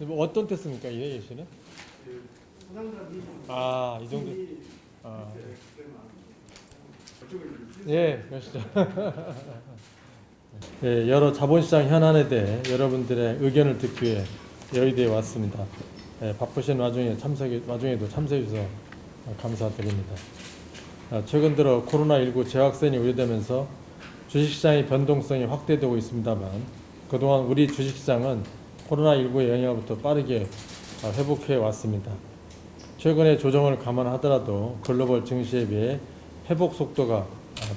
뭐 어떤 테스트입니까, 이 예시는? 이 정도. 아, 예, 그러시죠. 예, 여러 자본시장 현안에 대해 여러분들의 의견을 듣기 위해 여의도에 왔습니다. 예, 바쁘신 와중에도 참석해 주셔서 감사드립니다. 최근 들어 코로나19 재확산이 우려되면서 주식시장의 변동성이 확대되고 있습니다만, 그동안 우리 주식시장은 코로나19의 영향으로부터 빠르게 회복해 왔습니다. 최근의 조정을 감안하더라도 글로벌 증시에 비해 회복 속도가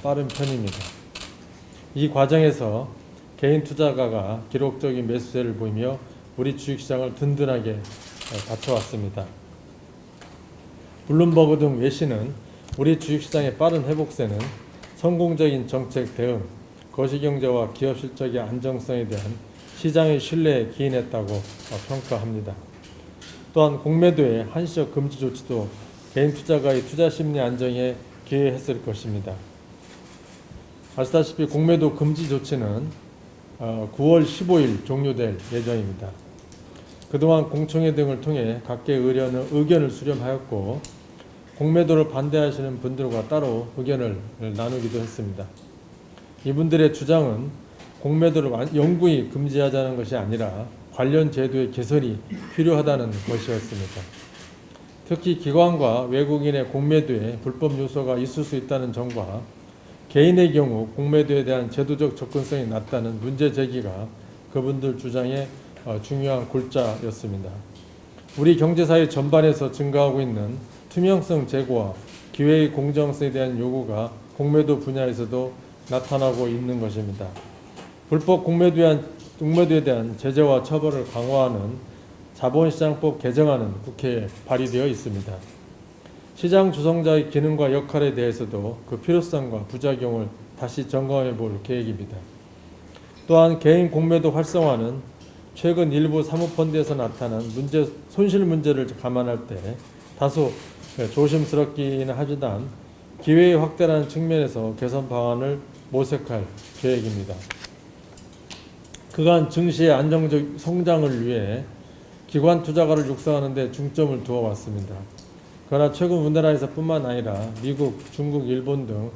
빠른 편입니다. 이 과정에서 개인 투자가가 기록적인 매수세를 보이며 우리 주식시장을 든든하게 받쳐왔습니다. 블룸버그 등 외신은 우리 주식시장의 빠른 회복세는 성공적인 정책 대응, 거시경제와 기업 실적의 안정성에 대한 시장의 신뢰에 기인했다고 평가합니다. 또한 공매도의 한시적 금지 조치도 개인 투자가의 투자 심리 안정에 기여했을 것입니다. 아시다시피 공매도 금지 조치는 9월 15일 종료될 예정입니다. 그동안 공청회 등을 통해 각계 의견을 수렴하였고, 공매도를 반대하시는 분들과 따로 의견을 나누기도 했습니다. 이분들의 주장은 공매도를 영구히 금지하자는 것이 아니라 관련 제도의 개선이 필요하다는 것이었습니다. 특히 기관과 외국인의 공매도에 불법 요소가 있을 수 있다는 점과 개인의 경우 공매도에 대한 제도적 접근성이 낮다는 문제 제기가 그분들 주장의 중요한 골자였습니다. 우리 경제사회 전반에서 증가하고 있는 투명성 제고와 기회의 공정성에 대한 요구가 공매도 분야에서도 나타나고 있는 것입니다. 불법 공매도에 대한 제재와 처벌을 강화하는 자본시장법 개정안은 국회에 발의되어 있습니다. 시장 조성자의 기능과 역할에 대해서도 그 필요성과 부작용을 다시 점검해 볼 계획입니다. 또한 개인 공매도 활성화는 최근 일부 사모펀드에서 나타난 손실 문제를 감안할 때 다소 조심스럽기는 하지만 기회의 확대라는 측면에서 개선 방안을 모색할 계획입니다. 그간 증시의 안정적 성장을 위해 기관 투자가를 육성하는 데 중점을 두어 왔습니다. 그러나 최근 우리나라에서 뿐만 아니라 미국, 중국, 일본 등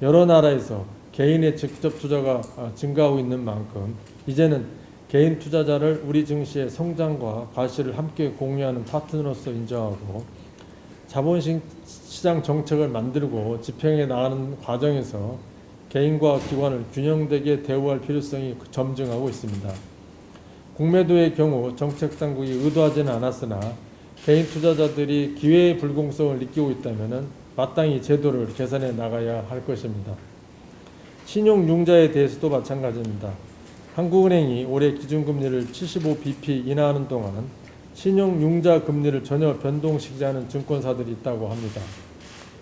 여러 나라에서 개인의 직접 투자가 증가하고 있는 만큼 이제는 개인 투자자를 우리 증시의 성장과 과실을 함께 공유하는 파트너로서 인정하고 자본시장 정책을 만들고 집행해 나가는 과정에서 개인과 기관을 균형되게 대우할 필요성이 점증하고 있습니다. 공매도의 경우 정책당국이 의도하지는 않았으나 개인 투자자들이 기회의 불공정성을 느끼고 있다면 마땅히 제도를 개선해 나가야 할 것입니다. 신용융자에 대해서도 마찬가지입니다. 한국은행이 올해 기준금리를 75bp 인하하는 동안 신용융자 금리를 전혀 변동시키지 않은 증권사들이 있다고 합니다.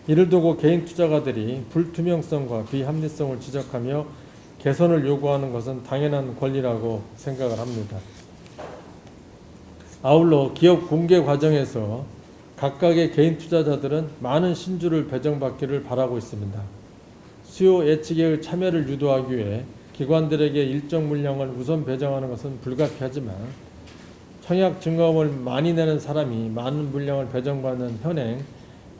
이를 두고 개인 투자가들이 불투명성과 비합리성을 지적하며 개선을 요구하는 것은 당연한 권리라고 생각을 합니다. 아울러 기업 공개 과정에서 각각의 개인 투자자들은 많은 신주를 배정받기를 바라고 있습니다. 수요 예측의 참여를 유도하기 위해 기관들에게 일정 물량을 우선 배정하는 것은 불가피하지만 청약 증거금을 많이 내는 사람이 많은 물량을 배정받는 현행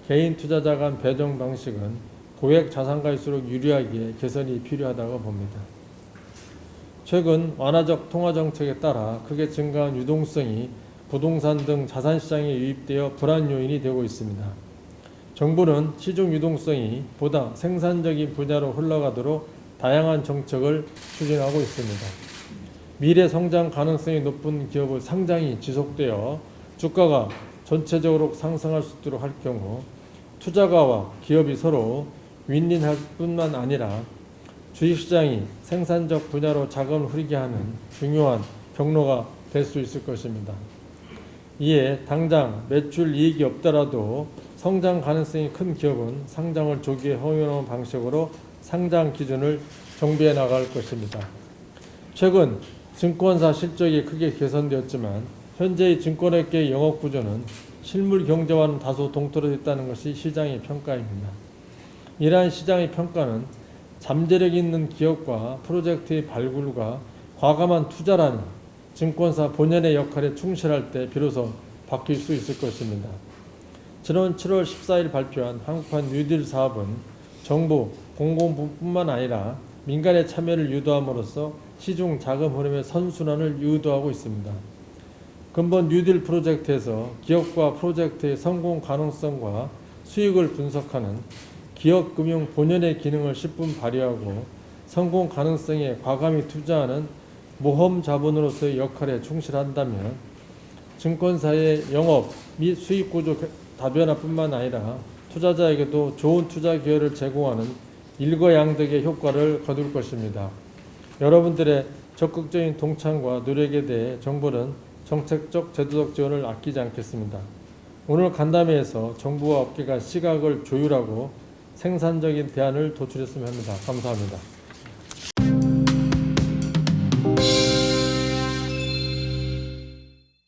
개인 투자자 간 배정 방식은 고액 자산가일수록 유리하기에 개선이 필요하다고 봅니다. 최근 완화적 통화정책에 따라 크게 증가한 유동성이 부동산 등 자산시장에 유입되어 불안 요인이 되고 있습니다. 정부는 시중 유동성이 보다 생산적인 분야로 흘러가도록 다양한 정책을 추진하고 있습니다. 미래 성장 가능성이 높은 기업의 상장이 지속되어 주가가 전체적으로 상승할 수 있도록 할 경우 투자가와 기업이 서로 윈윈할 뿐만 아니라 주식시장이 생산적 분야로 자금을 흐르게 하는 중요한 경로가 될 수 있을 것입니다. 이에 당장 매출 이익이 없더라도 성장 가능성이 큰 기업은 상장을 조기에 허용하는 방식으로 상장 기준을 정비해 나갈 것입니다. 최근 증권사 실적이 크게 개선되었지만 현재의 증권업계의 영업 구조는 실물 경제와는 다소 동떨어졌다는 것이 시장의 평가입니다. 이러한 시장의 평가는 잠재력 있는 기업과 프로젝트의 발굴과 과감한 투자라는 증권사 본연의 역할에 충실할 때 비로소 바뀔 수 있을 것입니다. 지난 7월 14일 발표한 한국판 뉴딜 사업은 정부, 공공부뿐만 아니라 민간의 참여를 유도함으로써 시중 자금 흐름의 선순환을 유도하고 있습니다. 근본 뉴딜 프로젝트에서 기업과 프로젝트의 성공 가능성과 수익을 분석하는 기업금융 본연의 기능을 10분 발휘하고 성공 가능성에 과감히 투자하는 모험 자본으로서의 역할에 충실한다면 증권사의 영업 및 수익 구조 다변화뿐만 아니라 투자자에게도 좋은 투자 기회를 제공하는 일거양득의 효과를 거둘 것입니다. 여러분들의 적극적인 동참과 노력에 대해 정부는 정책적, 제도적 지원을 아끼지 않겠습니다. 오늘 간담회에서 정부와 업계가 시각을 조율하고 생산적인 대안을 도출했으면 합니다. 감사합니다.